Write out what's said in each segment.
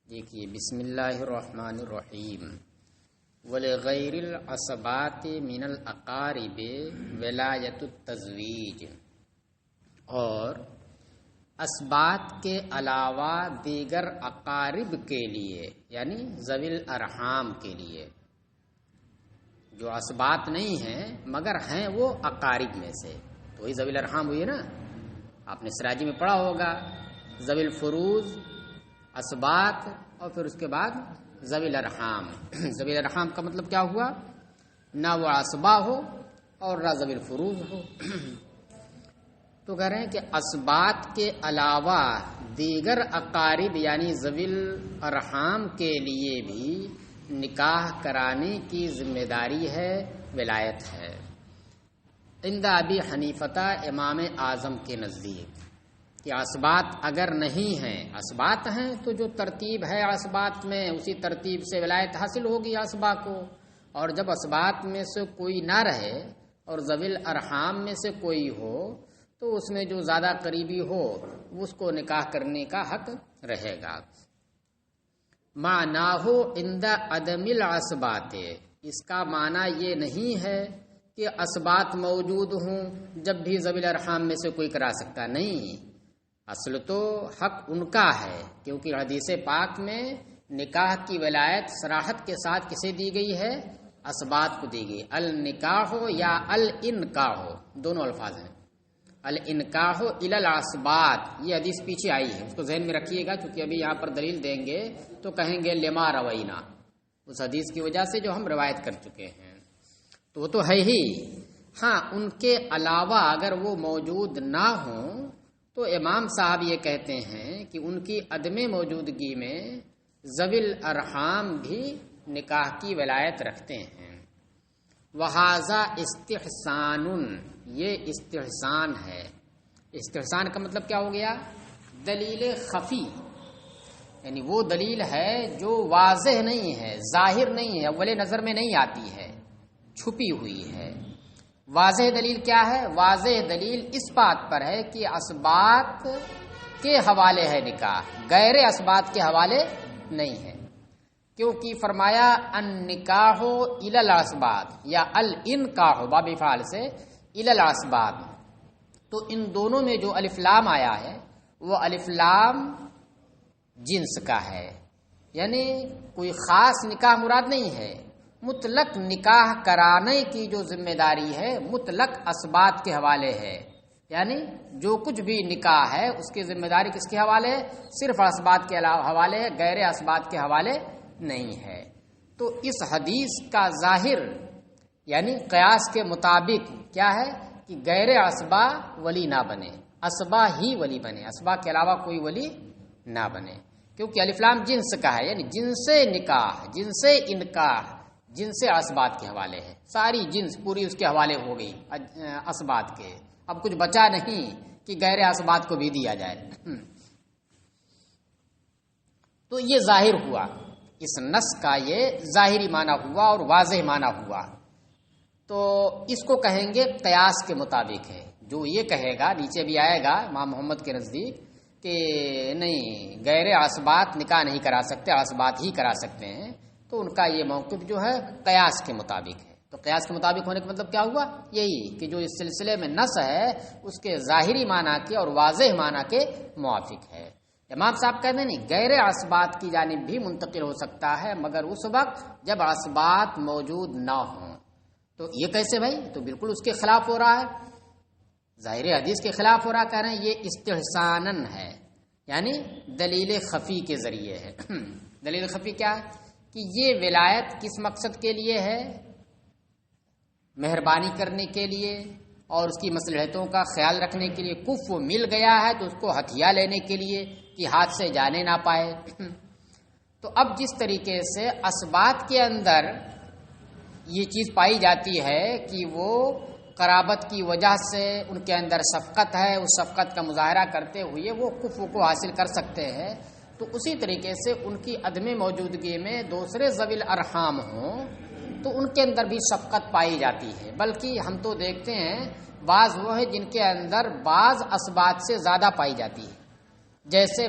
دیکھیے بسم اللہ الرحمن الرحیم ولغیر العصبات من الاقارب ولایت التزویج، اور اسبات کے علاوہ دیگر اقارب کے لیے یعنی ذوی الارحام کے لیے، جو اسبات نہیں ہیں مگر ہیں وہ اقارب میں سے، تو وہی ذوی الارحام ہوئی نا. آپ نے سراجی میں پڑھا ہوگا ذوی الفروض، اسبات، اور پھر اس کے بعد ذوی الارحام. ذوی الارحام کا مطلب کیا ہوا؟ نہ وہ اسبا ہو اور نہ ذوی الفروض ہو. تو کہہ رہے ہیں کہ اسبات کے علاوہ دیگر اقارب یعنی ذوی الارحام کے لیے بھی نکاح کرانے کی ذمہ داری ہے، ولایت ہے. عند ابی حنیفہ امام اعظم کے نزدیک کہ اسبات اگر نہیں ہیں، اسبات ہیں تو جو ترتیب ہے اسبات میں اسی ترتیب سے ولایت حاصل ہوگی اسبا کو، اور جب اسبات میں سے کوئی نہ رہے اور ذوی الارحام میں سے کوئی ہو تو اس میں جو زیادہ قریبی ہو اس کو نکاح کرنے کا حق رہے گا. معناہ عند عدم الاسبات، اس کا معنی یہ نہیں ہے کہ اسبات موجود ہوں جب بھی ذوی الارحام میں سے کوئی کرا سکتا، نہیں. اصل تو حق ان کا ہے، کیونکہ حدیث پاک میں نکاح کی ولایت صراحت کے ساتھ کسے دی گئی ہے؟ اسبات کو دی گئی. النکاح یا الانکاح دونوں الفاظ ہیں. الانکاح الی الاسبات، یہ حدیث پیچھے آئی ہے، اس کو ذہن میں رکھیے گا، کیونکہ ابھی یہاں پر دلیل دیں گے تو کہیں گے لما روینا، اس حدیث کی وجہ سے جو ہم روایت کر چکے ہیں. تو وہ تو ہے ہی. ہاں، ان کے علاوہ اگر وہ موجود نہ ہوں تو امام صاحب یہ کہتے ہیں کہ ان کی عدم موجودگی میں ذوی الارحام بھی نکاح کی ولایت رکھتے ہیں. وہذا استحسان، یہ استحسان ہے. استحسان کا مطلب کیا ہو گیا؟ دلیل خفی، یعنی وہ دلیل ہے جو واضح نہیں ہے، ظاہر نہیں ہے، اول نظر میں نہیں آتی ہے، چھپی ہوئی ہے. واضح دلیل کیا ہے؟ واضح دلیل اس بات پر ہے کہ اسبات کے حوالے ہے نکاح، غیر اسبات کے حوالے نہیں ہے. کیونکہ فرمایا النکاح الی الاسبات یا الانکاح باب فعل سے الی الاسبات، تو ان دونوں میں جو الف لام آیا ہے وہ الف لام جنس کا ہے، یعنی کوئی خاص نکاح مراد نہیں ہے. مطلق نکاح کرانے کی جو ذمہ داری ہے مطلق اسبات کے حوالے ہے، یعنی جو کچھ بھی نکاح ہے اس کی ذمہ داری کس کے حوالے ہے؟ صرف اسبات کے حوالے ہے، غیر اسبات کے حوالے نہیں ہے. تو اس حدیث کا ظاہر یعنی قیاس کے مطابق کیا ہے کہ غیر اسبا ولی نہ بنے، اسبا ہی ولی بنے، اسبا کے علاوہ کوئی ولی نہ بنے. کیونکہ الف لام جنس کا ہے، یعنی جنس نکاح، جنس انکاح، جنس اسبات کے حوالے ہے. ساری جنس پوری اس کے حوالے ہو گئی اسبات کے. اب کچھ بچا نہیں کہ غیر اسبات کو بھی دیا جائے. تو یہ ظاہر ہوا، اس نص کا یہ ظاہری معنی ہوا اور واضح معنی ہوا. تو اس کو کہیں گے قیاس کے مطابق ہے. جو یہ کہے گا، نیچے بھی آئے گا امام محمد کے نزدیک کہ نہیں غیر اسبات نکاح نہیں کرا سکتے، اسبات ہی کرا سکتے ہیں، تو ان کا یہ موقف جو ہے قیاس کے مطابق ہے. تو قیاس کے مطابق ہونے کا مطلب کیا ہوا؟ یہی کہ جو اس سلسلے میں نص ہے اس کے ظاہری معنی کے اور واضح معنی کے موافق ہے. امام صاحب کہتے ہیں نہیں، غیر اسبات کی جانب بھی منتقل ہو سکتا ہے مگر اس وقت جب اسبات موجود نہ ہوں. تو یہ کیسے بھائی؟ تو بالکل اس کے خلاف ہو رہا ہے، ظاہر حدیث کے خلاف ہو رہا. کہہ رہے ہیں یہ استحسانن ہے، یعنی دلیل خفی کے ذریعے ہے. دلیل خفی کیا ہے؟ کہ یہ ولایت کس مقصد کے لیے ہے؟ مہربانی کرنے کے لیے اور اس کی مصلحتوں کا خیال رکھنے کے لیے. کف مل گیا ہے تو اس کو ہتھیا لینے کے لیے کہ ہاتھ سے جانے نہ پائے. تو اب جس طریقے سے اسبات کے اندر یہ چیز پائی جاتی ہے کہ وہ قرابت کی وجہ سے ان کے اندر شفقت ہے، اس شفقت کا مظاہرہ کرتے ہوئے وہ کف کو حاصل کر سکتے ہیں، تو اسی طریقے سے ان کی عدم موجودگی میں دوسرے ذوی الارحام ہوں تو ان کے اندر بھی شفقت پائی جاتی ہے. بلکہ ہم تو دیکھتے ہیں بعض وہ ہے جن کے اندر بعض اسبات سے زیادہ پائی جاتی ہے، جیسے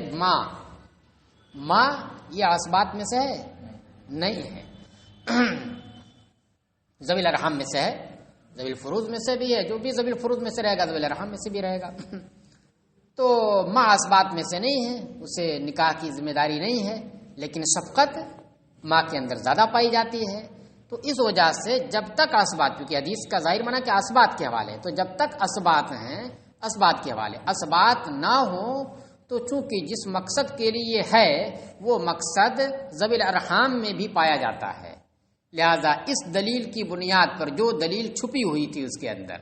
ما یہ اسبات میں سے ہے؟ نہیں ہے۔ ذوی الارحام میں سے ہے، ذوی الفروض میں سے بھی ہے، جو بھی ذوی الفروض میں سے رہے گا ذوی الارحام میں سے بھی رہے گا۔ تو ما اسبات میں سے نہیں ہے، اسے نکاح کی ذمہ داری نہیں ہے، لیکن شفقت ماں کے اندر زیادہ پائی جاتی ہے۔ تو اس وجہ سے جب تک اسبات، کیونکہ حدیث کا ظاہر معنی کہ اسبات کے حوالے، تو جب تک اسبات ہیں، اسبات کے حوالے، اسبات نہ ہو تو چونکہ جس مقصد کے لیے ہے وہ مقصد ذوی الارحام میں بھی پایا جاتا ہے، لہذا اس دلیل کی بنیاد پر، جو دلیل چھپی ہوئی تھی اس کے اندر،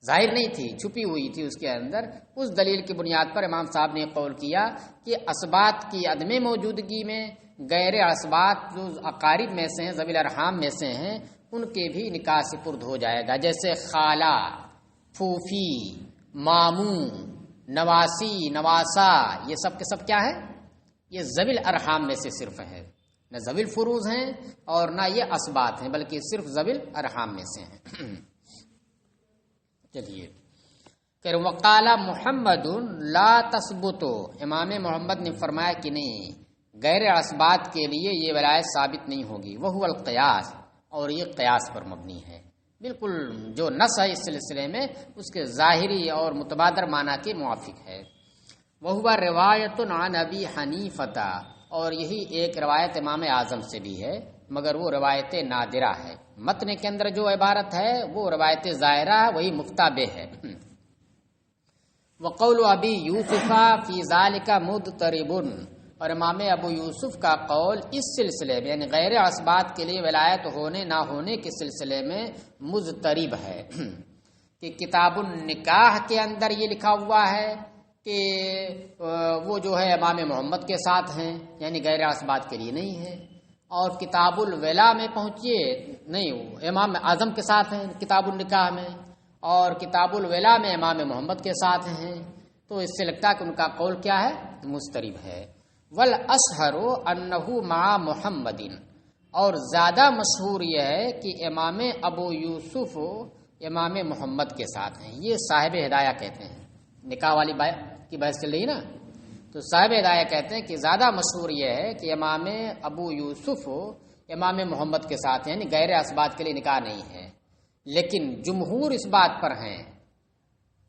ظاہر نہیں تھی، چھپی ہوئی تھی اس کے اندر، اس دلیل کی بنیاد پر امام صاحب نے قول کیا کہ اسبات کی عدم موجودگی میں غیر اسبات جو اقارب میں سے ہیں، ذوی الارحام میں سے ہیں، ان کے بھی نکاح سپرد ہو جائے گا، جیسے خالہ، پھوپھی، ماموں، نواسی، نواسا، یہ سب کے سب کیا ہے؟ یہ ذوی الارحام میں سے صرف ہے، نہ ذوی الفروض ہیں اور نہ یہ اسبات ہیں، بلکہ صرف ذوی الارحام میں سے ہیں۔ چلیے کہ وقال محمد لا تثبت، امام محمد نے فرمایا کہ نہیں، غیر اسبات کے لیے یہ ولایت ثابت نہیں ہوگی، وہ القیاس، اور یہ قیاس پر مبنی ہے، بالکل جو نص ہے اس سلسلے میں اس کے ظاہری اور متبادر معنی کے موافق ہے۔ وہ روایت عن ابی حنیفہ، اور یہی ایک روایت امام اعظم سے بھی ہے، مگر وہ روایت نادرہ ہے، متن کے اندر جو عبارت ہے وہ روایت ظاہرہ ہے، وہی مفتابہ ہے۔ وقول ابی یوسف فی ذالک مضطرب، اور امام ابو یوسف کا قول اس سلسلے میں یعنی غیر اسبات کے لیے ولایت ہونے نہ ہونے کے سلسلے میں مضطرب ہے، کہ کتاب النکاح کے اندر یہ لکھا ہوا ہے کہ وہ جو ہے امام محمد کے ساتھ ہیں، یعنی غیر اسبات کے لیے نہیں ہے، اور کتاب الولا میں پہنچیے نہیں، امام اعظم کے ساتھ ہیں کتاب النکاح میں، اور کتاب الولا میں امام محمد کے ساتھ ہیں، تو اس سے لگتا ہے کہ ان کا قول کیا ہے؟ مضطرب ہے۔ والاشہر انہ مع محمد، اور زیادہ مشہور یہ ہے کہ امام ابو یوسف امام محمد کے ساتھ ہیں، یہ صاحب ہدایہ کہتے ہیں، نکاح والی کی بحث چل رہی نا، تو صاحب ہدایہ کہتے ہیں کہ زیادہ مشہور یہ ہے کہ امام ابو یوسف امام محمد کے ساتھ ہیں، یعنی غیر اسبات کے لیے نکاح نہیں ہے، لیکن جمہور اس بات پر ہیں،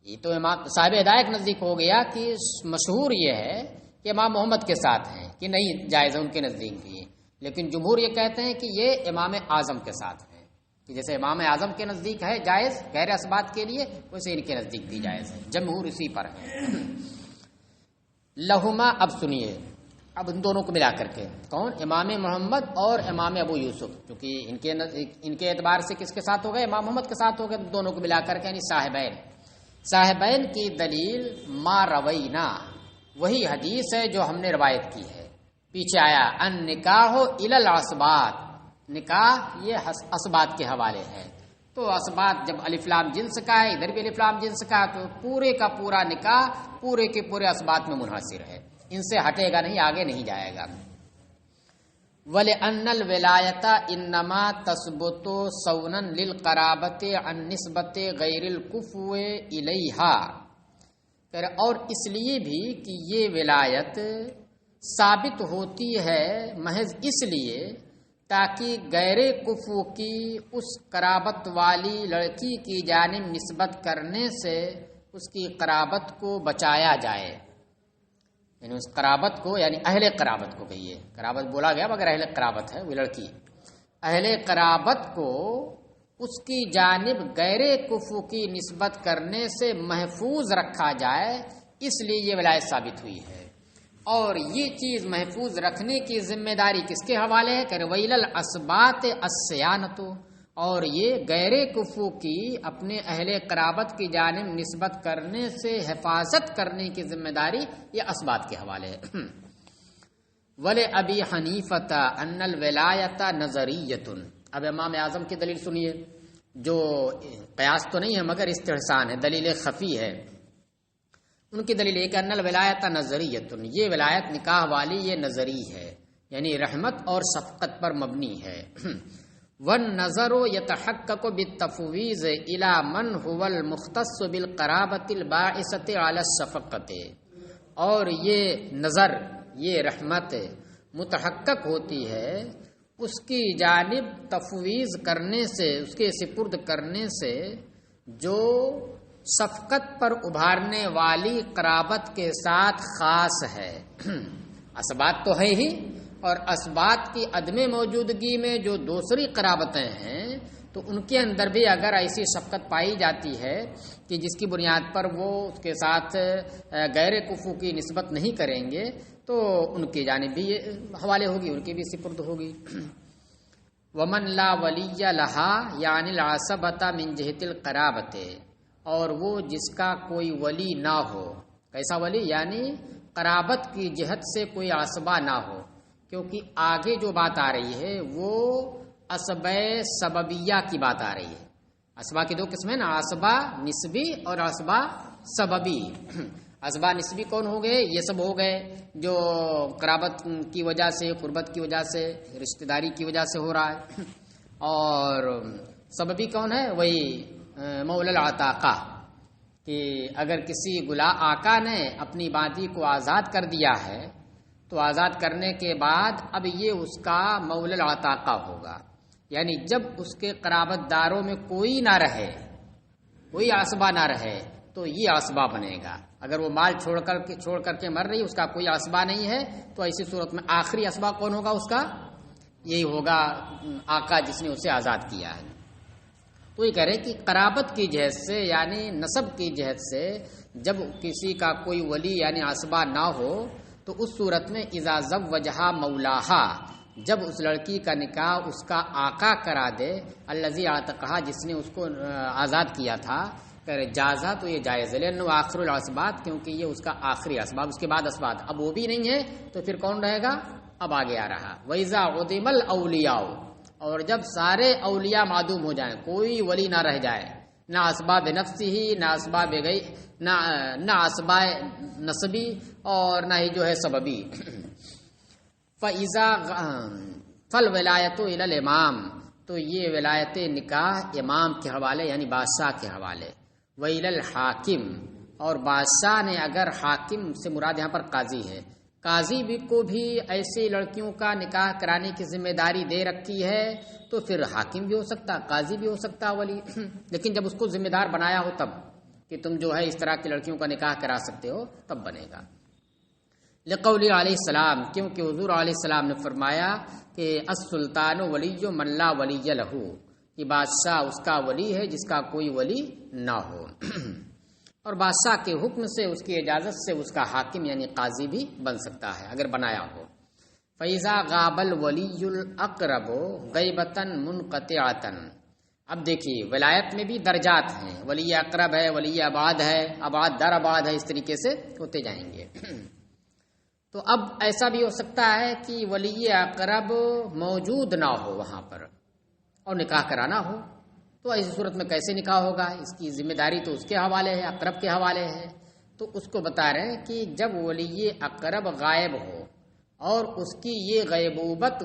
یہ تو امام صاحب ہدایہ کے نزدیک ہو گیا کہ مشہور یہ ہے کہ امام محمد کے ساتھ ہیں، کہ نہیں جائز ہے ان کے نزدیک بھی، لیکن جمہور یہ کہتے ہیں کہ یہ امام اعظم کے ساتھ ہے، کہ جیسے امام اعظم کے نزدیک ہے جائز غیر اسبات کے لیے، ویسے ان کے نزدیک بھی جائز ہے، جمہور اسی پر ہے۔ لہما، اب سنیے، اب ان دونوں کو ملا کر کے، کون؟ امام محمد اور امام ابو یوسف، کیونکہ ان کے اعتبار سے کس کے ساتھ ہو گئے؟ امام محمد کے ساتھ ہو گئے، دونوں کو ملا کر کے یعنی صاحبین کی دلیل ما روینا، وہی حدیث ہے جو ہم نے روایت کی ہے، پیچھے آیا ان نکاح الی الاسبات، نکاح یہ اسبات کے حوالے ہے، تو اسبات جب الف لام جنس کا ہے، ادھر بھی الف لام جنس کا ہے، تو پورے کا پورا نکاح پورے کے پورے اسبات میں منحصر ہے، ان سے ہٹے گا نہیں، آگے نہیں جائے گا۔ وَلِأَنَّ الْوِلَایَةَ إِنَّمَا تَثْبُتُ صَوْنًا لِلْقَرَابَةِ عَنْ نِسْبَةِ غَيْرِ الْكُفْوِ إِلَيْهَا، اور اس لیے بھی کہ یہ ولایت ثابت ہوتی ہے محض اس لیے تاکہ غیر کفو کی اس قرابت والی لڑکی کی جانب نسبت کرنے سے اس کی قرابت کو بچایا جائے، یعنی اس قرابت کو، یعنی اہل قرابت کو کہیے، قرابت بولا گیا مگر اہل قرابت ہے وہ لڑکی، اہل قرابت کو اس کی جانب غیر کفو کی نسبت کرنے سے محفوظ رکھا جائے، اس لیے یہ ولایت ثابت ہوئی ہے۔ اور یہ چیز محفوظ رکھنے کی ذمہ داری کس کے حوالے ہے؟ کہ ویل الاسبات الصیانۃ، اور یہ غیر کفو کی اپنے اہل قرابت کی جانب نسبت کرنے سے حفاظت کرنے کی ذمہ داری یہ اسبات کے حوالے ہے۔ وَلِأَبِي حَنِیفَةَ أَنَّ الْوِلَایَةَ نَظَرِیَّةٌ، اب امام اعظم کی دلیل سنیے، جو قیاس تو نہیں ہے مگر استحسان ہے، دلیل خفی ہے، ان کی دلیل ہے کہ ان الولایت نظریۃ، یہ ولایت نکاح والی یہ نظری ہے، یعنی رحمت اور شفقت پر مبنی ہے۔ والنظر يتحقق بالتفویض الى من هو المختص بالقرابۃ الباعثۃ علی الشفقۃ، اور یہ نظر یہ رحمت متحقق ہوتی ہے اس کی جانب تفویض کرنے سے، اس کے سپرد کرنے سے جو شفقت پر ابھارنے والی قرابت کے ساتھ خاص ہے۔ اسبات تو ہے ہی، اور اسبات کی عدم موجودگی میں جو دوسری قرابتیں ہیں تو ان کے اندر بھی اگر ایسی شفقت پائی جاتی ہے کہ جس کی بنیاد پر وہ اس کے ساتھ غیر کفو کی نسبت نہیں کریں گے تو ان کی جانب بھی حوالے ہوگی، ان کی بھی سپرد ہوگی۔ ومن لا ولی لہا یعنی العصبۃ من جہت القرابۃ، اور وہ جس کا کوئی ولی نہ ہو، کیسا ولی؟ یعنی قرابت کی جہت سے کوئی عصبہ نہ ہو، کیونکہ آگے جو بات آ رہی ہے وہ عصبہ سببیہ کی بات آ رہی ہے۔ عصبہ کی دو قسمیں نا، عصبہ نسبی اور عصبہ سببی۔ عصبہ نسبی کون ہو گئے؟ یہ سب ہو گئے جو قرابت کی وجہ سے، قربت کی وجہ سے، رشتہ داری کی وجہ سے ہو رہا ہے۔ اور سببی کون ہے؟ وہی مولا العتاقہ، کہ اگر کسی آقا نے اپنی باندی کو آزاد کر دیا ہے تو آزاد کرنے کے بعد اب یہ اس کا مولا العتاقہ ہوگا، یعنی جب اس کے قرابت داروں میں کوئی نہ رہے، کوئی عصبہ نہ رہے تو یہ عصبہ بنے گا۔ اگر وہ مال چھوڑ کر کے مر رہی، اس کا کوئی عصبہ نہیں ہے، تو ایسی صورت میں آخری عصبہ کون ہوگا اس کا؟ یہی ہوگا آقا جس نے اسے آزاد کیا ہے۔ تو یہ کہہ رہے کہ قرابت کی جہت سے یعنی نسب کی جہت سے جب کسی کا کوئی ولی یعنی عصبہ نہ ہو تو اس صورت میں اذا زوجہا مولاہا، جب اس لڑکی کا نکاح اس کا آقا کرا دے، الذی اعتقہا، جس نے اس کو آزاد کیا تھا، جازا، تو یہ جائز ہے، لأنہ آخر العصبات، کیونکہ یہ اس کا آخری اسباب، اس کے بعد اسباب اب وہ بھی نہیں ہے تو پھر کون رہے گا؟ اب آگے آ رہا وَإِذَا عُدِمَ الْأَوْلِيَاءُ، اور جب سارے اولیاء معدوم ہو جائیں، کوئی ولی نہ رہ جائے، نہ اسباب نفسی ہی، نہ اسباب گئی، نہ اسباب نسبی، اور نہ ہی جو ہے سببی، فالولایت الی الامام، تو یہ ولایت نکاح امام کے حوالے یعنی بادشاہ کے حوالے، ویل الحاکم، اور بادشاہ نے اگر، حاکم سے مراد یہاں پر قاضی ہے، قاضی بھی کو بھی ایسی لڑکیوں کا نکاح کرانے کی ذمہ داری دے رکھی ہے تو پھر حاکم بھی ہو سکتا، قاضی بھی ہو سکتا ولی، لیکن جب اس کو ذمہ دار بنایا ہو تب کہ تم جو ہے اس طرح کی لڑکیوں کا نکاح کرا سکتے ہو تب بنے گا۔ لقول علیہ السلام، کیونکہ حضور علیہ السلام نے فرمایا کہ السلطان ولی من لا ولی لہ، کہ بادشاہ اس کا ولی ہے جس کا کوئی ولی نہ ہو، اور بادشاہ کے حکم سے، اس کی اجازت سے اس کا حاکم یعنی قاضی بھی بن سکتا ہے اگر بنایا ہو۔ فَإِذَا غَابَ الْوَلِيُّ الْأَقْرَبُ غَيْبَةً مُنْقَطِعَةً، اب دیکھیے ولایت میں بھی درجات ہیں، ولی اقرب ہے، ولی ابعد ہے، ابعد در ابعد ہے، اس طریقے سے ہوتے جائیں گے۔ تو اب ایسا بھی ہو سکتا ہے کہ ولی اقرب موجود نہ ہو وہاں پر اور نکاح کرانا ہو، تو ایسی صورت میں کیسے نکاح ہوگا؟ اس کی ذمہ داری تو اس کے حوالے ہے، اقرب کے حوالے ہے۔ تو اس کو بتا رہے ہیں کہ جب ولی اقرب غائب ہو اور اس کی یہ غیبوبت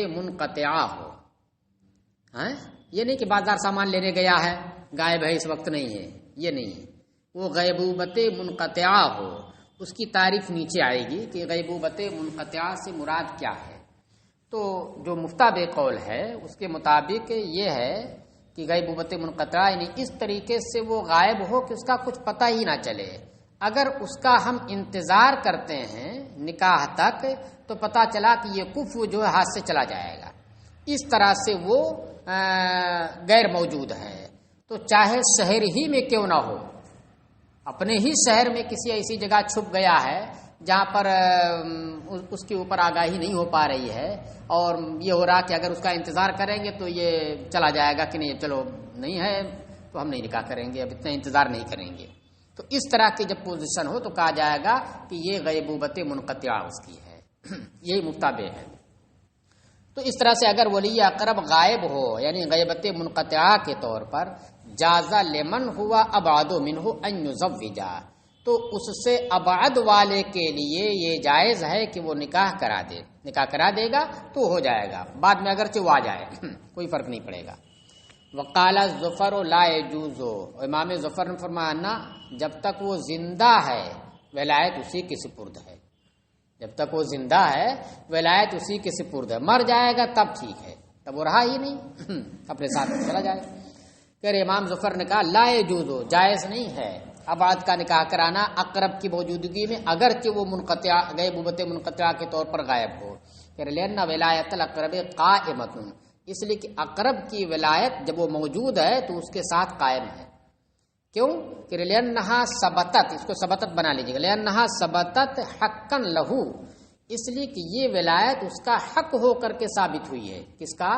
منقطعہ ہو، یہ نہیں کہ بازار سامان لینے گیا ہے غائب ہے اس وقت نہیں ہے، یہ نہیں، وہ غیبوبت منقطعہ ہو، اس کی تعریف نیچے آئے گی کہ غیبوبت منقطعہ سے مراد کیا ہے۔ تو جو مفتہ بے قول ہے اس کے مطابق یہ ہے کہ غیبوبت منقطعہ یعنی اس طریقے سے وہ غائب ہو کہ اس کا کچھ پتہ ہی نہ چلے، اگر اس کا ہم انتظار کرتے ہیں نکاح تک تو پتہ چلا کہ یہ کفو جو ہے ہاتھ سے چلا جائے گا، اس طرح سے وہ غیر موجود ہے۔ تو چاہے شہر ہی میں کیوں نہ ہو، اپنے ہی شہر میں کسی ایسی جگہ چھپ گیا ہے جہاں پر اس کے اوپر آگاہی نہیں ہو پا رہی ہے، اور یہ ہو رہا کہ اگر اس کا انتظار کریں گے تو یہ چلا جائے گا کہ نہیں چلو نہیں ہے تو ہم نہیں نکاح کریں گے، اب اتنا انتظار نہیں کریں گے، تو اس طرح کی جب پوزیشن ہو تو کہا جائے گا کہ یہ غیبوبت منقطعہ اس کی ہے، یہی مفتابع ہے۔ تو اس طرح سے اگر ولی اقرب غائب ہو یعنی غیبت منقطعہ کے طور پر، جازا لمن ہوا ابعد منہ ان یزوجا، تو اس سے ابعد والے کے لیے یہ جائز ہے کہ وہ نکاح کرا دے گا تو ہو جائے گا، بعد میں اگرچہ وہ آ جائے کوئی فرق نہیں پڑے گا۔ وقال ظفر لا يجوز، امام ظفر نے فرمایا نہ، جب تک وہ زندہ ہے ولایت اسی کے سپرد ہے، جب تک وہ زندہ ہے ولایت اسی کے سپرد ہے، مر جائے گا تب ٹھیک ہے، تب وہ رہا ہی نہیں اپنے ساتھ چلا جائے۔ کہ امام ظفر نے کہا لا یجوز، جائز نہیں ہے ابعاد کا نکاح کرانا اقرب کی موجودگی میں، اگرچہ وہ منقطع غیبوبت منقطع کے طور پر غائب ہو۔ کہ لأن ولایت الاقرب قائمۃ، اس لیے کہ اقرب کی ولایت جب وہ موجود ہے تو اس کے ساتھ قائم ہے۔ کیوں؟ کہ لأنہا ثبتت، اس کو ثبتت بنا لیجیے گا، لأنہا ثبتت حقا لہو، اس لیے کہ یہ ولایت اس کا حق ہو کر کے ثابت ہوئی ہے۔ کس کا؟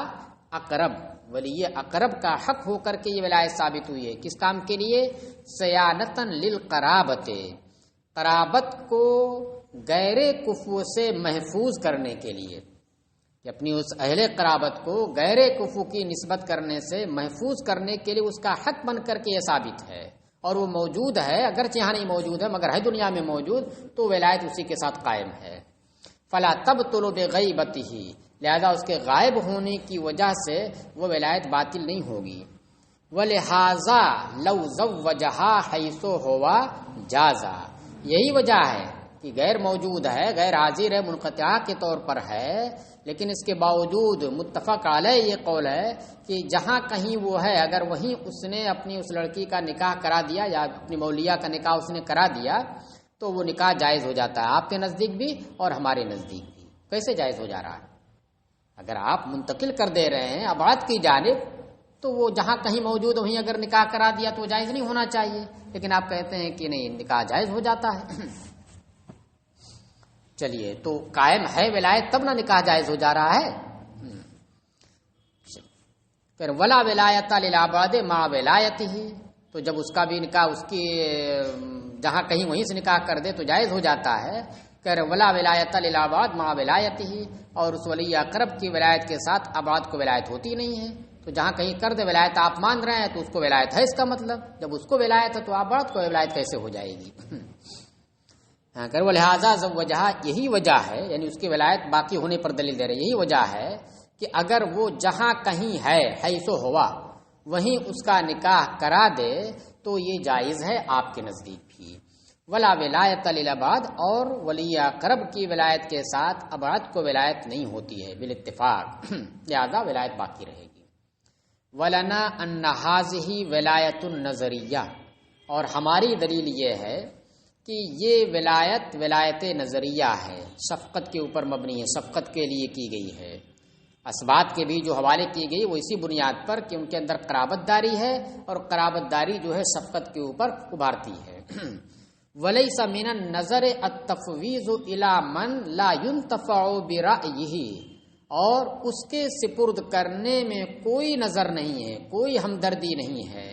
اقرب، ولی اقرب کا حق ہو کر کے یہ ولایت ثابت ہوئی ہے۔ کس کام کے لیے؟ صیانتاً للقرابت، قرابت کو غیر کفو سے محفوظ کرنے کے لیے، کہ اپنی اس اہل قرابت کو غیر کفو کی نسبت کرنے سے محفوظ کرنے کے لیے اس کا حق بن کر کے یہ ثابت ہے، اور وہ موجود ہے، اگرچہ یہاں نہیں موجود ہے مگر ہے دنیا میں موجود، تو ولایت اسی کے ساتھ قائم ہے۔ فلا تبطل بغیبتہ، لہذا اس کے غائب ہونے کی وجہ سے وہ ولایت باطل نہیں ہوگی۔ ولہذا لو زوجہا حیث ہوا جازا، یہی وجہ ہے کہ غیر موجود ہے، غیر حاضر ہے، منقطع کے طور پر ہے، لیکن اس کے باوجود متفق علیہ یہ قول ہے کہ جہاں کہیں وہ ہے اگر وہیں اس نے اپنی اس لڑکی کا نکاح کرا دیا یا اپنی مولیہ کا نکاح اس نے کرا دیا تو وہ نکاح جائز ہو جاتا ہے، آپ کے نزدیک بھی اور ہمارے نزدیک بھی۔ کیسے جائز ہو جا رہا ہے؟ اگر آپ منتقل کر دے رہے ہیں ابعاد کی جانب تو وہ جہاں کہیں موجود وہیں اگر نکاح کرا دیا تو جائز نہیں ہونا چاہیے، لیکن آپ کہتے ہیں کہ نہیں نکاح جائز ہو جاتا ہے۔ چلیے، تو قائم ہے ولایت تب نہ نکاح جائز ہو جا رہا ہے۔ پھر ولا ولایت للعباد مع ولایتہ، تو جب اس کا بھی نکاح اس کی جہاں کہیں وہیں سے نکاح کر دے تو جائز ہو جاتا ہے۔ کہ ولا ولایت للعباد مع ولایتہ، اور اس ولی اقرب کی ولایت کے ساتھ ابعاد کو ولایت ہوتی نہیں ہے، تو جہاں کہیں کر دے ولایت آپ مان رہے ہیں تو اس کو ولایت ہے، اس کا مطلب جب اس کو ولایت ہے تو ابعاد کو ولایت کیسے ہو جائے گی؟ کہ وہ لہٰذا زوجہا، یہی وجہ ہے، یعنی اس کی ولایت باقی ہونے پر دلیل دے رہے، یہی وجہ ہے کہ اگر وہ جہاں کہیں ہے حیث ہوا وہیں اس کا نکاح کرا دے تو یہ جائز ہے آپ کے نزدیک بھی۔ ولا ولایت للعباد، اور ولی اقرب کی ولایت کے ساتھ ابعاد کو ولایت نہیں ہوتی ہے بالاتفاق، لہذا ولایت باقی رہے گی۔ ولنا ان ہذہ ولایت النظریہ، اور ہماری دلیل یہ ہے کہ یہ ولایت نظریہ ہے، شفقت کے اوپر مبنی ہے، شفقت کے لیے کی گئی ہے۔ اسبات کے بھی جو حوالے کی گئی وہ اسی بنیاد پر کہ ان کے اندر قرابت داری ہے، اور قرابت داری جو ہے شفقت کے اوپر ابھارتی ہے۔ ولیس من النظر التفویض الی من لا ينتفع برأیہ، اور اس کے سپرد کرنے میں کوئی نظر نہیں ہے، کوئی ہمدردی نہیں ہے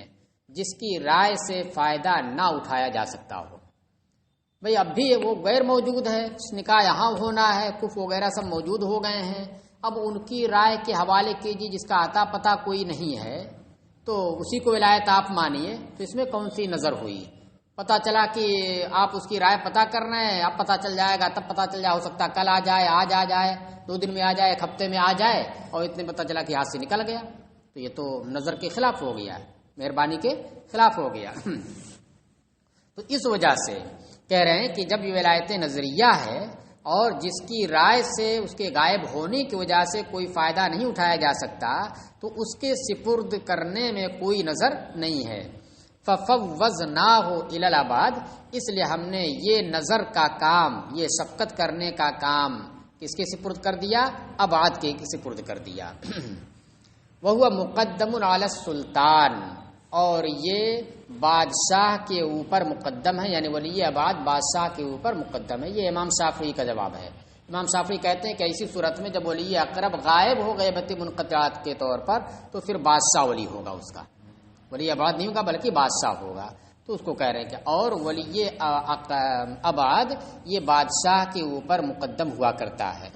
جس کی رائے سے فائدہ نہ اٹھایا جا سکتا ہو۔ بھئی اب بھی وہ غیر موجود ہے، نکاح یہاں ہونا ہے، کف وغیرہ سب موجود ہو گئے ہیں، اب ان کی رائے کے حوالے کیجیے جس کا عطا پتہ کوئی نہیں ہے، تو اسی کو ولایت آپ مانیے، تو اس میں کون سی نظر ہوئی؟ پتہ چلا کہ آپ اس کی رائے پتہ کر رہے ہیں، اب پتہ چل جائے گا، تب پتہ چل جائے، ہو سکتا ہے کل آ جائے، آج آ جائے، 2 دن میں آ جائے، 1 ہفتے میں آ جائے، اور اتنے پتہ چلا کہ ہاتھ سے نکل گیا، تو یہ تو نظر کے خلاف ہو گیا، مہربانی کے خلاف ہو گیا۔ تو اس وجہ سے کہہ رہے ہیں کہ جب یہ ولایت نظریہ ہے اور جس کی رائے سے اس کے غائب ہونے کی وجہ سے کوئی فائدہ نہیں اٹھایا جا سکتا تو اس کے سپرد کرنے میں کوئی نظر نہیں ہے۔ فَفَوَّضْنَاهُ إِلَى الْعَبَادِ، اس لیے ہم نے یہ نظر کا کام، یہ شفقت کرنے کا کام کس کے سپرد کر دیا؟ ابعاد کے سپرد کر دیا۔ وَهُوَ مُقَدَّمٌ عَلَى السُّلْطَانِ، اور یہ بادشاہ کے اوپر مقدم ہے، یعنی ولی ابعاد بادشاہ کے اوپر مقدم ہے۔ یہ امام شافعی کا جواب ہے۔ امام شافعی کہتے ہیں کہ ایسی صورت میں جب ولی اقرب غائب ہو غیبت منقطعات کے طور پر تو پھر بادشاہ ولی ہوگا، اس کا ولی ابعاد نہیں ہوگا بلکہ بادشاہ ہوگا۔ تو اس کو کہہ رہے ہیں کہ اور ولی ابعاد یہ بادشاہ کے اوپر مقدم ہوا کرتا ہے،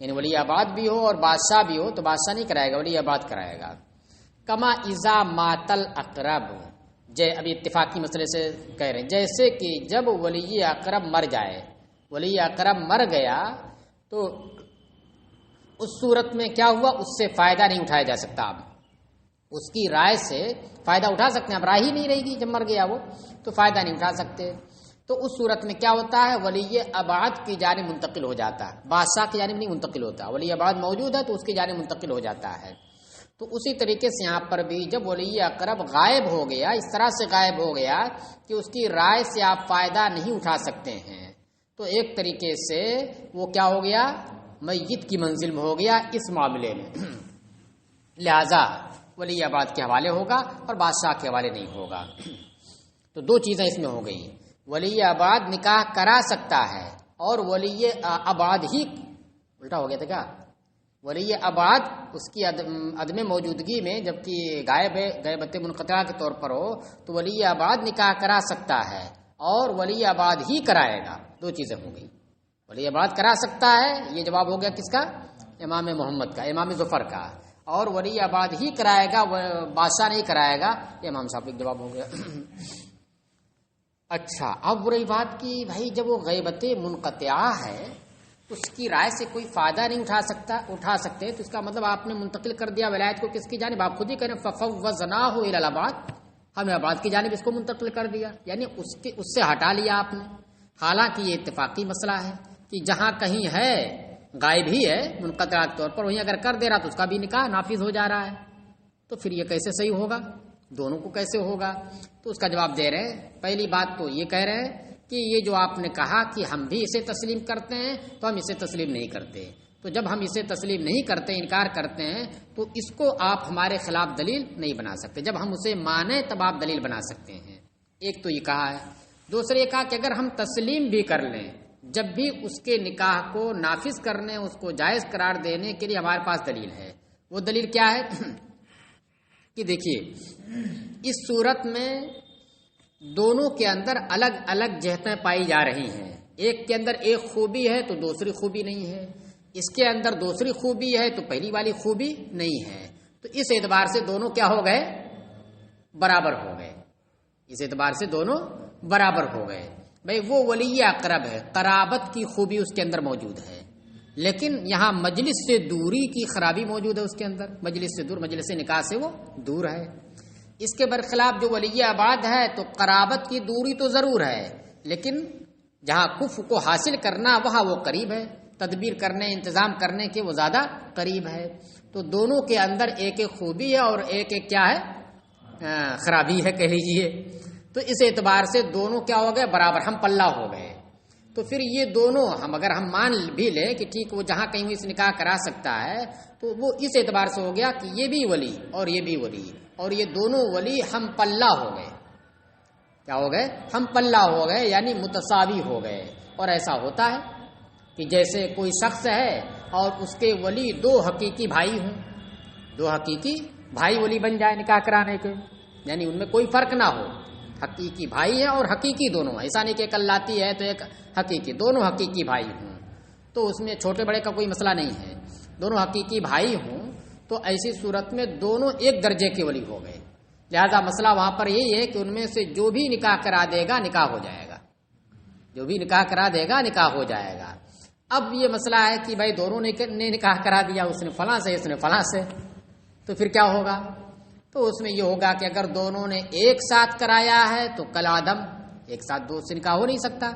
یعنی ولی ابعاد بھی ہو اور بادشاہ بھی ہو تو بادشاہ نہیں کرائے گا، ولی ابعاد کرائے گا۔ کما اذا ماتل اقرب، ابھی اتفاقی مسئلے سے کہہ رہے ہیں، جیسے کہ جب ولی اقرب مر جائے، ولی اقرب مر گیا تو اس صورت میں کیا ہوا؟ اس سے فائدہ نہیں اٹھایا جا سکتا۔ اب اس کی رائے سے فائدہ اٹھا سکتے ہیں، اب رائے ہی نہیں رہے گی، جب مر گیا وہ تو فائدہ نہیں اٹھا سکتے۔ تو اس صورت میں کیا ہوتا ہے؟ ولی ابعد کی جانب منتقل ہو جاتا ہے، بادشاہ کی جانب نہیں منتقل ہوتا. ولی ابعد موجود ہے تو اس کی جانب منتقل ہو جاتا ہے. تو اسی طریقے سے یہاں پر بھی جب ولی اقرب غائب ہو گیا، اس طرح سے غائب ہو گیا کہ اس کی رائے سے آپ فائدہ نہیں اٹھا سکتے ہیں، تو ایک طریقے سے وہ کیا ہو گیا؟ میت کی منزل میں ہو گیا اس معاملے میں. لہذا ولی ابعد کے حوالے ہوگا اور بادشاہ کے حوالے نہیں ہوگا. تو دو چیزیں اس میں ہو گئی. ولی ابعد نکاح کرا سکتا ہے اور ولی ابعد ہی الٹا ہو گیا تھا کیا؟ ولی ابعد اس کی عدم موجودگی میں جبکہ غائب ہے، غیبت منقطع کے طور پر ہو، تو ولی ابعد نکاح کرا سکتا ہے اور ولی ابعد ہی کرائے گا. دو چیزیں ہو گئی. ولی ابعد کرا سکتا ہے، یہ جواب ہو گیا کس کا؟ امام محمد کا، امام ظفر کا. اور ولی ابعد ہی کرائے گا، بادشاہ نہیں کرائے گا، یہ امام صاحب کا جواب ہو گیا. اچھا، اب رہی بات کی بھائی جب وہ غیبت منقطعہ ہے اس کی رائے سے کوئی فائدہ نہیں اٹھا سکتے، تو اس کا مطلب آپ نے منتقل کر دیا ولایت کو کس کی جانب؟ آپ خود ہی کہہ رہے ہیں ففوضناہ الی الابعد، ہم نے ابعاد کی جانب اس کو منتقل کر دیا، یعنی اس سے ہٹا لیا آپ نے. حالانکہ یہ اتفاقی مسئلہ ہے کہ جہاں کہیں ہے غائب ہی ہے منقطع کے طور پر، وہیں اگر کر دے رہا تو اس کا بھی نکاح نافذ ہو جا رہا ہے. تو پھر یہ کیسے صحیح ہوگا؟ دونوں کو کیسے ہوگا؟ تو اس کا جواب دے رہے ہیں. پہلی بات تو یہ کہہ رہے ہیں کہ یہ جو آپ نے کہا کہ ہم بھی اسے تسلیم کرتے ہیں، تو ہم اسے تسلیم نہیں کرتے. تو جب ہم اسے تسلیم نہیں کرتے، انکار کرتے ہیں، تو اس کو آپ ہمارے خلاف دلیل نہیں بنا سکتے. جب ہم اسے مانیں تب آپ دلیل بنا سکتے ہیں. ایک تو یہ کہا ہے. دوسرے یہ کہا کہ اگر ہم تسلیم بھی کر لیں، جب بھی اس کے نکاح کو نافذ کرنے، اس کو جائز قرار دینے کے لیے ہمارے پاس دلیل ہے. وہ دلیل کیا ہے؟ کہ دیکھیے اس صورت میں دونوں کے اندر الگ الگ جہتیں پائی جا رہی ہیں. ایک کے اندر ایک خوبی ہے تو دوسری خوبی نہیں ہے، اس کے اندر دوسری خوبی ہے تو پہلی والی خوبی نہیں ہے. تو اس اعتبار سے دونوں کیا ہو گئے؟ برابر ہو گئے. اس اعتبار سے دونوں برابر ہو گئے. بھائی وہ ولی اقرب ہے، قرابت کی خوبی اس کے اندر موجود ہے، لیکن یہاں مجلس سے دوری کی خرابی موجود ہے اس کے اندر. مجلس سے دور، مجلس نکاح سے وہ دور ہے. اس کے برخلاف جو ولی ابعد ہے تو قرابت کی دوری تو ضرور ہے، لیکن جہاں کفر کو حاصل کرنا وہاں وہ قریب ہے، تدبیر کرنے، انتظام کرنے کے وہ زیادہ قریب ہے. تو دونوں کے اندر ایک ایک خوبی ہے اور ایک ایک کیا ہے؟ خرابی ہے کہہ لیجیے. تو اس اعتبار سے دونوں کیا ہو گئے؟ برابر، ہم پلہ ہو گئے. تو پھر یہ دونوں اگر ہم مان بھی لیں کہ ٹھیک وہ جہاں کہیں اس نکاح کرا سکتا ہے، تو وہ اس اعتبار سے ہو گیا کہ یہ بھی ولی اور یہ بھی ولی، اور یہ دونوں ولی ہم پلہ ہو گئے. کیا ہو گئے؟ ہم پلہ ہو گئے، یعنی متساوی ہو گئے. اور ایسا ہوتا ہے کہ جیسے کوئی شخص ہے اور اس کے ولی دو حقیقی بھائی ہوں، دو حقیقی بھائی ولی بن جائے نکاح کرانے کے، یعنی ان میں کوئی فرق نہ ہو، حقیقی بھائی ہیں اور حقیقی دونوں ہیں. ایسا نہیں کہ ایک کلاتی ہے تو ایک حقیقی، دونوں حقیقی بھائی ہوں، تو اس میں چھوٹے بڑے کا کوئی مسئلہ نہیں ہے. دونوں حقیقی بھائی ہوں تو ایسی صورت میں دونوں ایک درجے کے ولی ہو گئے. لہذا مسئلہ وہاں پر یہی ہے کہ ان میں سے جو بھی نکاح کرا دے گا نکاح ہو جائے گا، جو بھی نکاح کرا دے گا نکاح ہو جائے گا. اب یہ مسئلہ ہے کہ بھائی دونوں نے نکاح کرا دیا، اس نے فلاں سے، اس نے فلاں سے، تو پھر کیا ہوگا؟ تو اس میں یہ ہوگا کہ اگر دونوں نے ایک ساتھ کرایا ہے تو کل آدم ایک ساتھ دو سے نکاح ہو نہیں سکتا،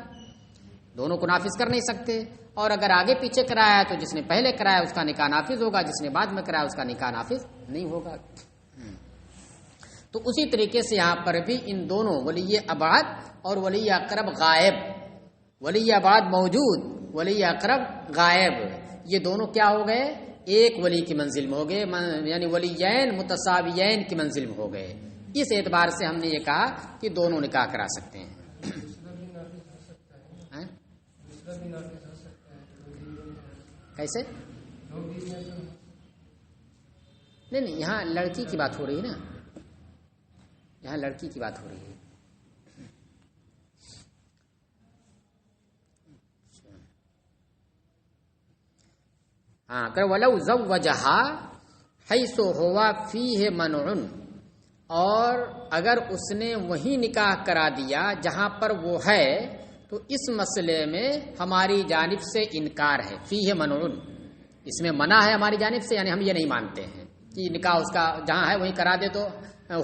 دونوں کو نافذ کر نہیں سکتے. اور اگر آگے پیچھے کرایا ہے تو جس نے پہلے کرایا اس کا نکاح نافذ ہوگا، جس نے بعد میں کرایا اس کا نکاح نافذ نہیں ہوگا. تو اسی طریقے سے یہاں پر بھی ان دونوں ولی ابعد اور ولی اقرب غائب، ولی ابعد موجود، ولی اقرب غائب، یہ دونوں کیا ہو گئے؟ ایک ولی کی منزل میں ہو گئے، یعنی ولیین متساویین کی منزل میں ہو گئے. اس اعتبار سے ہم نے یہ کہا کہ دونوں نکاح کرا سکتے ہیں. کیسے؟ نہیں، یہاں لڑکی کی بات ہو رہی ہے نا، یہاں لڑکی کی بات ہو رہی ہے. ہاں کہ ولو زوجہا حیث ہوا فیہ منع، اور اگر اس نے وہی نکاح کرا دیا جہاں پر وہ ہے تو اس مسئلے میں ہماری جانب سے انکار ہے. فیہ منع، اس میں منع ہے ہماری جانب سے، یعنی ہم یہ نہیں مانتے ہیں کہ نکاح اس کا جہاں ہے وہیں کرا دے تو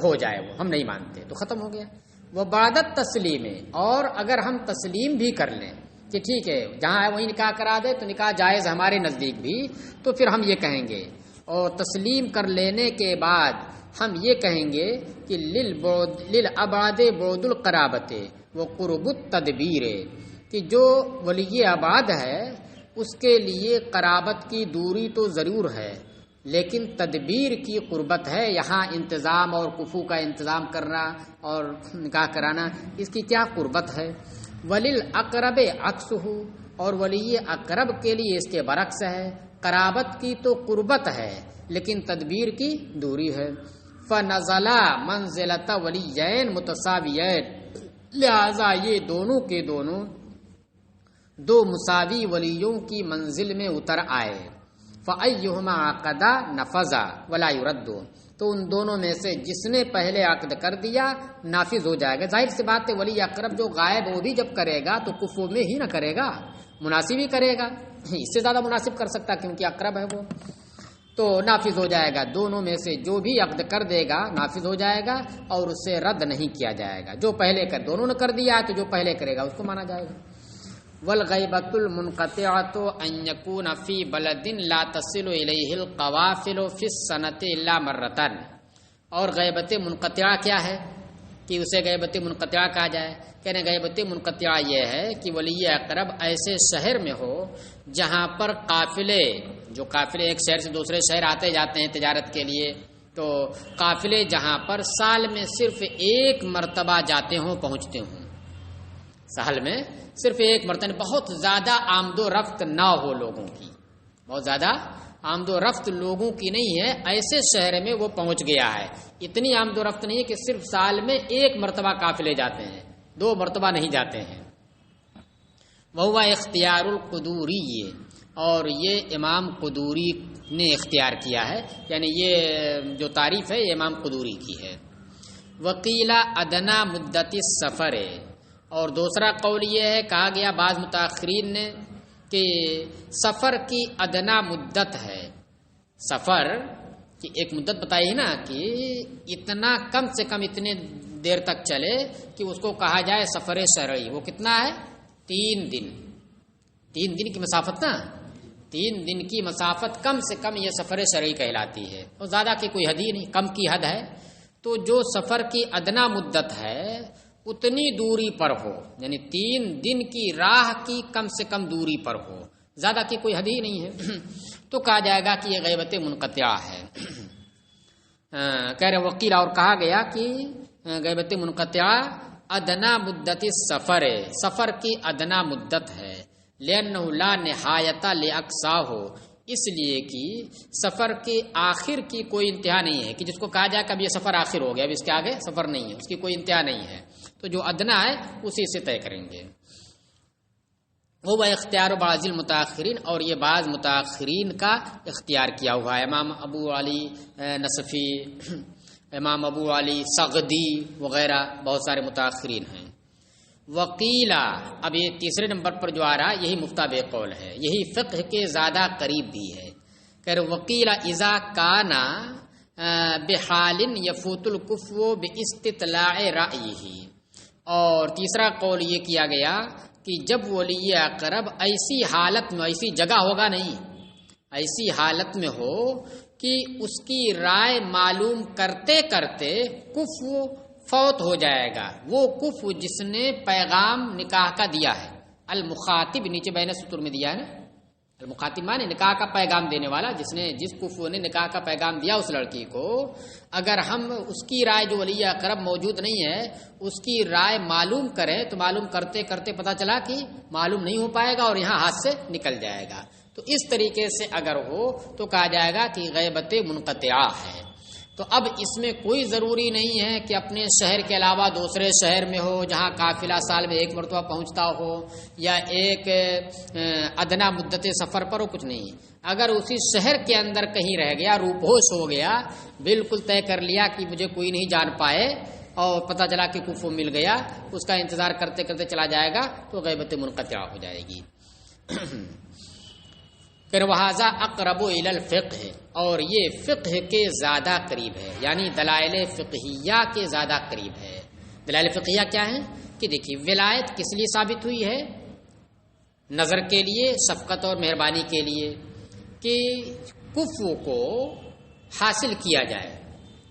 ہو جائے، وہ ہم نہیں مانتے، تو ختم ہو گیا. وہ بعدت تسلیم، اور اگر ہم تسلیم بھی کر لیں کہ ٹھیک ہے جہاں ہے وہیں نکاح کرا دے تو نکاح جائز ہمارے نزدیک بھی، تو پھر ہم یہ کہیں گے، اور تسلیم کر لینے کے بعد ہم یہ کہیں گے کہ للابعاد بعد القرابت و قرب التدبیر، کہ جو ولی آباد ہے اس کے لیے قرابت کی دوری تو ضرور ہے، لیکن تدبیر کی قربت ہے، یہاں انتظام اور کفو کا انتظام کرنا اور نکاح کرانا، اس کی کیا قربت ہے؟ ولیلاقرب عکسہ، اور ولی اقرب کے لیے اس کے برعکس ہے، قرابت کی تو قربت ہے لیکن تدبیر کی دوری ہے۔ فنزلا منزلۃ ولیین متساویین، لہذا یہ دونوں کے دونوں دو مساوی ولیوں کی منزل میں اتر آئے۔ فأیہما عقد نفذ ولا يرد، تو ان دونوں میں سے جس نے پہلے عقد کر دیا نافذ ہو جائے گا۔ ظاہر سی بات ہے ولی اقرب جو غائب وہ بھی جب کرے گا تو کفو میں ہی نہ کرے گا، مناسب ہی کرے گا، اس سے زیادہ مناسب کر سکتا کیونکہ اقرب ہے وہ، تو نافذ ہو جائے گا۔ دونوں میں سے جو بھی عقد کر دے گا نافذ ہو جائے گا اور اس سے رد نہیں کیا جائے گا۔ جو پہلے دونوں نے کر دیا تو جو پہلے کرے گا اس کو مانا جائے گا۔ والغیبۃ المنقطعۃ ان یکون فی بلد لا تصل الیہ القوافل فی السنۃ الا مرۃ، اور غیبت منقطعہ کیا ہے کہ اسے غیبت منقطعہ کہا جائے؟ کہنے غیبت منقطعہ یہ ہے کہ ولی اقرب ایسے شہر میں ہو جہاں پر قافلے، جو قافلے ایک شہر سے دوسرے شہر آتے جاتے ہیں تجارت کے لیے، تو قافلے جہاں پر سال میں صرف ایک مرتبہ جاتے ہوں پہنچتے ہوں، سال میں صرف ایک مرتبہ، بہت زیادہ آمد و رفت نہ ہو لوگوں کی، بہت زیادہ آمد و رفت لوگوں کی نہیں ہے، ایسے شہر میں وہ پہنچ گیا ہے، اتنی آمد و رفت نہیں ہے کہ صرف سال میں ایک مرتبہ قافلے جاتے ہیں، 2 مرتبہ نہیں جاتے ہیں۔ وہو اختیار القدوری، اور یہ امام قدوری نے اختیار کیا ہے، یعنی یہ جو تعریف ہے یہ امام قدوری کی ہے۔ وقیل ادنا مدت السفر، اور دوسرا قول یہ ہے، کہا گیا بعض متاخرین نے کہ سفر کی ادنا مدت ہے، سفر کی ایک مدت بتائی ہے نا کہ اتنا کم سے کم اتنے دیر تک چلے کہ اس کو کہا جائے سفر شرعی، وہ کتنا ہے؟ 3 دن، 3 دن کی مسافت نا، 3 دن کی مسافت کم سے کم یہ سفر شرعی کہلاتی ہے، اور زیادہ کی کوئی حد ہی نہیں، کم کی حد ہے۔ تو جو سفر کی ادنا مدت ہے اتنی دوری پر ہو، یعنی 3 دن کی راہ کی کم سے کم دوری پر ہو، زیادہ کی کوئی حد ہی نہیں ہے، تو کہا جائے گا کہ یہ غیبت منقطعہ ہے۔ کہہ رہے وکیل، اور کہا گیا کہ غیبت منقطعہ ادنا مدت سفر، سفر کی ادنا مدت ہے، لأنہ لا نہایت لأقصاہ، اس لیے کہ سفر کے آخر کی کوئی انتہا نہیں ہے، کہ جس کو کہا جائے کہ اب یہ سفر آخر ہو گیا، اب اس کے آگے سفر نہیں ہے، اس کی کوئی انتہا نہیں ہے، تو جو ادنا ہے اسی سے طے کریں گے۔ وہ اختیار بعض المتاخرین، اور یہ بعض متاخرین کا اختیار کیا ہوا ہے، امام ابو علی نصفی، امام ابو علی سغدی وغیرہ بہت سارے متاخرین ہیں۔ وقیلا، اب یہ تیسرے نمبر پر جو آ رہا یہی مفتاب قول ہے، یہی فقہ کے زیادہ قریب بھی ہے۔ کہ وقیلا اذا کانا بحال یفوت الکفو باستطلاع رأیہ، اور تیسرا قول یہ کیا گیا کہ جب ولی اقرب ایسی حالت میں، ایسی جگہ ہوگا نہیں، ایسی حالت میں ہو کہ اس کی رائے معلوم کرتے کرتے کفو فوت ہو جائے گا، وہ کفو جس نے پیغام نکاح کا دیا ہے، المخاطب نیچے بین سطور میں دیا ہے نا، المخاطب مانے نکاح کا پیغام دینے والا، جس کفو نے نکاح کا پیغام دیا اس لڑکی کو، اگر ہم اس کی رائے، جو ولی اقرب موجود نہیں ہے اس کی رائے معلوم کریں تو معلوم کرتے کرتے پتہ چلا کہ معلوم نہیں ہو پائے گا اور یہاں ہاتھ سے نکل جائے گا، تو اس طریقے سے اگر ہو تو کہا جائے گا کہ غیبت منقطعہ ہے۔ تو اب اس میں کوئی ضروری نہیں ہے کہ اپنے شہر کے علاوہ دوسرے شہر میں ہو جہاں قافلہ سال میں ایک مرتبہ پہنچتا ہو، یا ایک ادنا مدت سفر پر ہو، کچھ نہیں، اگر اسی شہر کے اندر کہیں رہ گیا، روپوش ہو گیا، بالکل طے کر لیا کہ مجھے کوئی نہیں جان پائے اور پتہ چلا کہ کفو مل گیا، اس کا انتظار کرتے کرتے چلا جائے گا تو غیبت منقطعہ ہو جائے گی۔ پھر وہذا اقرب الی الفقہ، اور یہ فقہ کے زیادہ قریب ہے، یعنی دلائل فقہیہ کے زیادہ قریب ہے، دلائل فقہیہ کیا ہیں کہ دیکھیے ولایت کس لیے ثابت ہوئی ہے؟ نظر کے لیے، شفقت اور مہربانی کے لیے، کہ کفو کو حاصل کیا جائے۔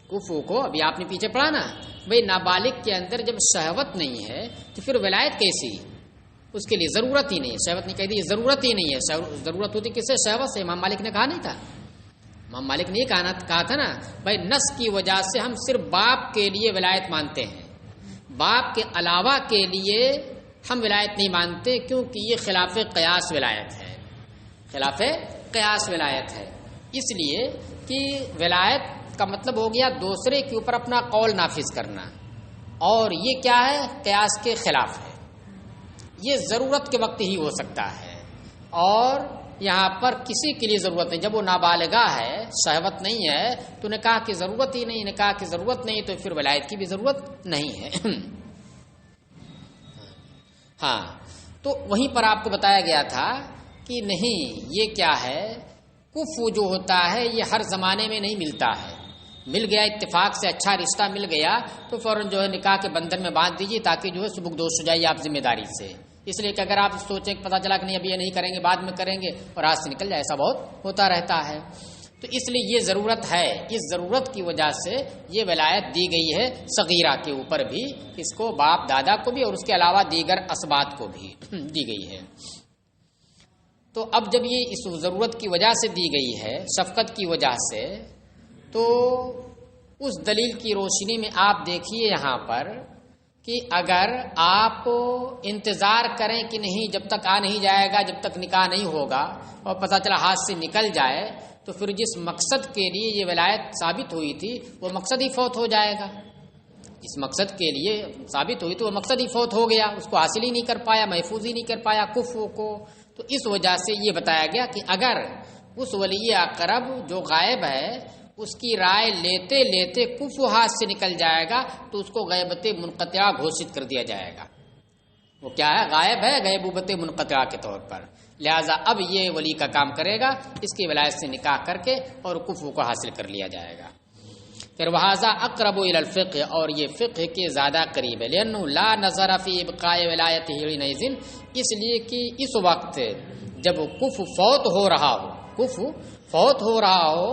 کفو کو ابھی آپ نے پیچھے پڑھا نا بھئی نابالغ کے اندر جب شہوت نہیں ہے تو پھر ولایت کیسی؟ اس کے لیے ضرورت ہی نہیں ہے، شہوت نہیں کہہ دی، ضرورت ہی نہیں ہے۔ ضرورت ہوتی کس سے؟ شہوت سے۔ امام مالک نے کہا نہیں تھا، امام مالک نے یہ کہا تھا نا بھائی نص کی وجہ سے ہم صرف باپ کے لیے ولایت مانتے ہیں، باپ کے علاوہ کے لیے ہم ولایت نہیں مانتے، کیونکہ یہ خلاف قیاس ولایت ہے، خلاف قیاس ولایت ہے۔ اس لیے کہ ولایت کا مطلب ہو گیا دوسرے کے اوپر اپنا قول نافذ کرنا، اور یہ کیا ہے؟ قیاس کے خلاف ہے۔ یہ ضرورت کے وقت ہی ہو سکتا ہے، اور یہاں پر کسی کے لیے ضرورت نہیں۔ جب وہ نابالغہ ہے، شہوت نہیں ہے، تو نے کہا کہ ضرورت ہی نہیں، نے کہا کہ ضرورت نہیں، تو پھر ولایت کی بھی ضرورت نہیں ہے۔ ہاں، تو وہیں پر آپ کو بتایا گیا تھا کہ نہیں، یہ کیا ہے؟ کفو جو ہوتا ہے یہ ہر زمانے میں نہیں ملتا ہے، مل گیا اتفاق سے، اچھا رشتہ مل گیا تو فوراً جو ہے نکاح کے بندھن میں باندھ دیجیے، تاکہ جو ہے سبکدوش ہو جائیے آپ ذمہ داری سے۔ اس لیے کہ اگر آپ سوچیں کہ پتہ چلا کہ نہیں ابھی یہ نہیں کریں گے، بعد میں کریں گے، اور ہاتھ سے نکل جائے، ایسا بہت ہوتا رہتا ہے۔ تو اس لیے یہ ضرورت ہے، اس ضرورت کی وجہ سے یہ ولایت دی گئی ہے صغیرہ کے اوپر بھی، اس کو باپ دادا کو بھی، اور اس کے علاوہ دیگر اسباط کو بھی دی گئی ہے۔ تو اب جب یہ اس ضرورت کی وجہ سے دی گئی ہے، شفقت کی وجہ سے، تو اس دلیل کی روشنی میں آپ دیکھیے یہاں پر کہ اگر آپ انتظار کریں کہ نہیں جب تک آ نہیں جائے گا، جب تک نکاح نہیں ہوگا، اور پتہ چلا ہاتھ سے نکل جائے، تو پھر جس مقصد کے لیے یہ ولایت ثابت ہوئی تھی وہ مقصد ہی فوت ہو جائے گا۔ جس مقصد کے لیے ثابت ہوئی تو وہ مقصد ہی فوت ہو گیا، اس کو حاصل ہی نہیں کر پایا، محفوظ ہی نہیں کر پایا کفو کو۔ تو اس وجہ سے یہ بتایا گیا کہ اگر اس ولی اقرب جو غائب ہے اس کی رائے لیتے لیتے کفو ہاتھ سے نکل جائے گا تو اس کو غیبت منقطعہ گھوشت کر دیا جائے گا۔ وہ کیا ہے؟ غائب ہے، غیبوبت منقطعہ کے طور پر، لہذا اب یہ ولی کا کام کرے گا، اس کی ولایت سے نکاح کر کے اور کفو کو حاصل کر لیا جائے گا۔ پھر وہذا اقرب الى الفقہ، اور یہ فقہ کے زیادہ قریب ہے، لأنه لا نظر فی ابقاء ولایتہ حینئذ، اس لیے کہ اس وقت جب کفو فوت ہو رہا ہو، کفو فوت ہو رہا ہو،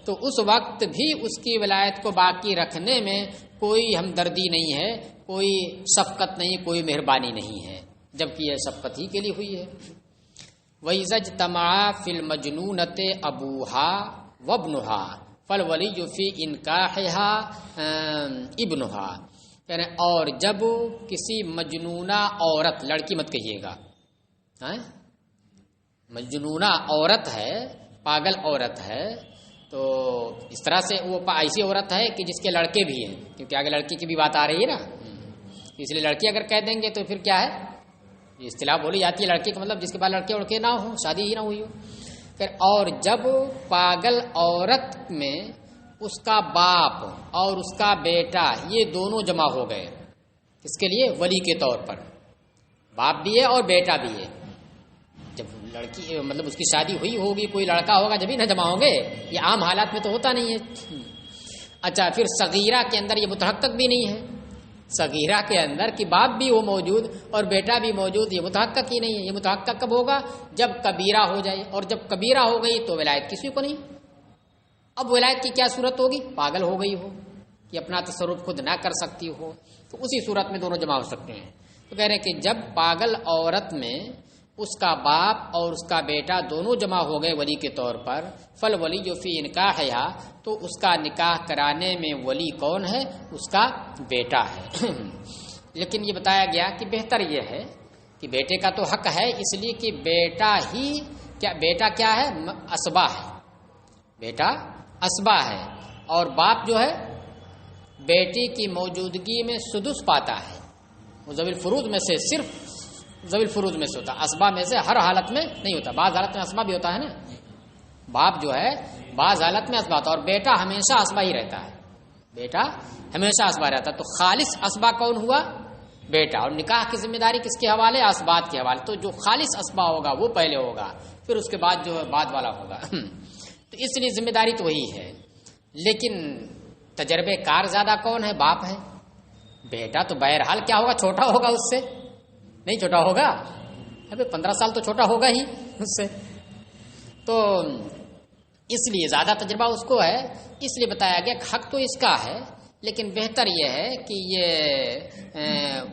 تو اس وقت بھی اس کی ولایت کو باقی رکھنے میں کوئی ہمدردی نہیں ہے، کوئی شفقت نہیں، کوئی مہربانی نہیں ہے، جبکہ یہ شفقت ہی کے لیے ہوئی ہے۔ وَإِذَا اجْتَمَعَا فِي الْمَجْنُونَةِ أَبُوهَا وَابْنُهَا فَالْوَلِيُّ فِي إِنْكَاحِهَا ابْنُهَا، یعنی اور جب کسی مجنونہ عورت، لڑکی مت کہیے گا، مجنونہ عورت ہے، پاگل عورت ہے، تو اس طرح سے وہ ایسی عورت ہے کہ جس کے لڑکے بھی ہیں، کیونکہ آگے لڑکی کی بھی بات آ رہی ہے نا، اس لیے لڑکی اگر کہہ دیں گے تو پھر کیا ہے؟ اصطلاح بولی جاتی ہے لڑکی کا مطلب جس کے بعد لڑکے وڑکے نہ ہوں، شادی ہی نہ ہوئی ہو۔ پھر اور جب پاگل عورت میں اس کا باپ اور اس کا بیٹا یہ دونوں جمع ہو گئے، اس کے لیے ولی کے طور پر باپ بھی ہے اور بیٹا بھی ہے، جب لڑکی مطلب اس کی شادی ہوئی ہوگی، کوئی لڑکا ہوگا جبھی نہ جمع ہوں گے، یہ عام حالات میں تو ہوتا نہیں ہے۔ اچھا، پھر صغیرہ کے اندر یہ متحقق بھی نہیں ہے، صغیرہ کے اندر کہ باپ بھی ہو موجود اور بیٹا بھی موجود، یہ متحقق ہی نہیں ہے۔ یہ متحقق کب ہوگا؟ جب کبیرہ ہو جائے، اور جب کبیرہ ہو گئی تو ولایت کسی کو نہیں۔ اب ولایت کی کیا صورت ہوگی؟ پاگل ہو گئی ہو کہ اپنا تصرف خود نہ کر سکتی ہو، تو اسی صورت میں دونوں جمع ہو سکتے ہیں۔ تو کہہ رہے ہیں کہ جب پاگل عورت میں اس کا باپ اور اس کا بیٹا دونوں جمع ہو گئے ولی کے طور پر، فل ولی جو فی انکاحہا، تو اس کا نکاح کرانے میں ولی کون ہے؟ اس کا بیٹا ہے۔ لیکن یہ بتایا گیا کہ بہتر یہ ہے کہ بیٹے کا تو حق ہے، اس لیے کہ بیٹا کیا ہے؟ اسبا ہے، بیٹا اسبا ہے، اور باپ جو ہے بیٹی کی موجودگی میں سدس پاتا ہے، وہ ذوی الفروض میں سے، صرف ذوی الفروض میں سے ہوتا، اسبا میں سے ہر حالت میں نہیں ہوتا، بعض حالت میں اسبا بھی ہوتا ہے نا، باپ جو ہے بعض حالت میں اسبا ہوتا ہے، اور بیٹا ہمیشہ اسبا ہی رہتا ہے، بیٹا ہمیشہ اسبا رہتا ہے۔ تو خالص اسبا کون ہوا؟ بیٹا، اور نکاح کی ذمہ داری کس کے حوالے؟ اسبات کے حوالے۔ تو جو خالص اسبا ہوگا وہ پہلے ہوگا، پھر اس کے بعد جو ہے بعد والا ہوگا۔ تو اس لیے ذمہ داری تو وہی ہے، لیکن تجربے کار زیادہ کون ہے؟ باپ ہے، بیٹا تو بہرحال کیا ہوگا، چھوٹا ہوگا اس سے، نہیں چھوٹا ہوگا، ابھی 15 سال تو چھوٹا ہوگا ہی اس سے، تو اس لیے زیادہ تجربہ اس کو ہے، اس لیے بتایا گیا کہ حق تو اس کا ہے، لیکن بہتر یہ ہے کہ یہ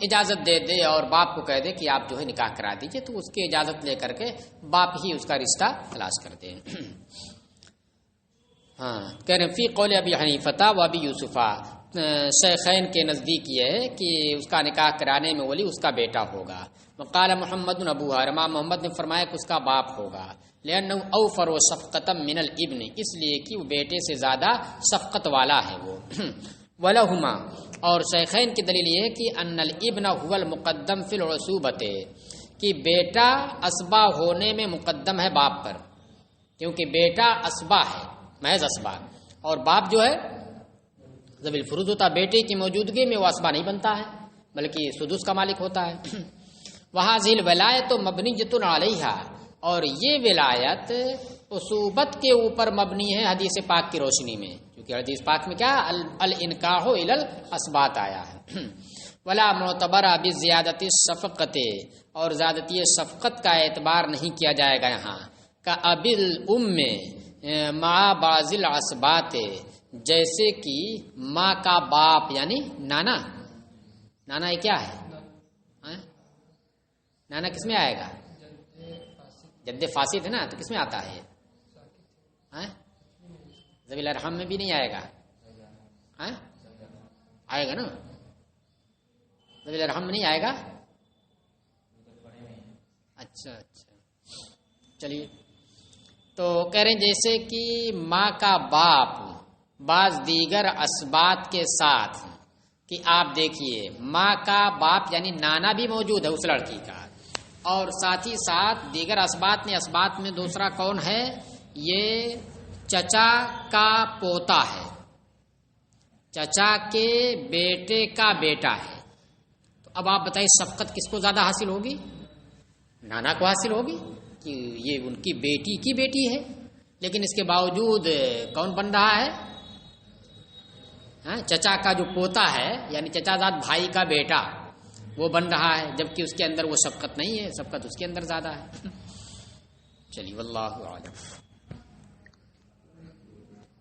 اجازت دے دے اور باپ کو کہہ دے کہ آپ جو ہے نکاح کرا دیجئے، تو اس کی اجازت لے کر کے باپ ہی اس کا رشتہ تلاش کر دیں۔ ہاں کہہ رہے ہیں فی قول ابی حنیفہ و ابی یوسفہ، شیخین کے نزدیک یہ ہے کہ اس کا نکاح کرانے میں ولی اس کا بیٹا ہوگا۔ وقال محمد ابو حرمہ، محمد نے فرمایا کہ اس کا باپ ہوگا، لأنه اوفر و شفقتا من الابن، اس لیے کہ وہ بیٹے سے زیادہ شفقت والا ہے وہ۔ ولہما، اور شیخین کی دلیل یہ ہے کہ ان الابن هو المقدم فی العصوبۃ، کہ بیٹا اسبا ہونے میں مقدم ہے باپ پر، کیونکہ بیٹا اسبا ہے، محض اسبا، اور باپ جو ہے ذوی الفروض ہوتا، بیٹے کی موجودگی میں وہ اسبا نہیں بنتا ہے بلکہ سدس کا مالک ہوتا ہے۔ وہذہ الولایۃ مبنیۃ علیہا، اور یہ ولایت اصوبت کے اوپر مبنی ہے حدیث پاک کی روشنی میں، کیونکہ حدیث پاک میں کیا الانکاح الی الاسباط آیا ہے۔ ولا معتبر بزیادت الشفقۃ، اور زیادتی شفقت کا اعتبار نہیں کیا جائے گا یہاں، کا ابی الام مع بعض الاسباط، جیسے کہ ماں کا باپ یعنی نانا، نانا یہ کیا ہے؟ نانا کس میں آئے گا؟ جد فاسد ہے نا، تو کس میں آتا ہے؟ ذوی الارحام میں بھی نہیں آئے گا، آئے گا نا، ذوی الارحام میں نہیں آئے گا۔ اچھا چلیے، تو کہہ رہے ہیں جیسے کہ ماں کا باپ بعض دیگر اسبات کے ساتھ، کہ آپ دیکھیے ماں کا باپ یعنی نانا بھی موجود ہے اس لڑکی کا، اور ساتھ ہی ساتھ دیگر اسبات میں، اسبات میں دوسرا کون ہے؟ یہ چچا کا پوتا ہے، چچا کے بیٹے کا بیٹا ہے، تو اب آپ بتائیے شفقت کس کو زیادہ حاصل ہوگی؟ نانا کو حاصل ہوگی، کہ یہ ان کی بیٹی کی بیٹی ہے، لیکن اس کے باوجود کون بن رہا ہے؟ چچا کا جو پوتا ہے یعنی چچا زاد بھائی کا بیٹا، وہ بن رہا ہے، جبکہ اس کے اندر وہ شفقت نہیں ہے، شفقت اس کے اندر زیادہ ہے۔ چلیے واللہ اعلم۔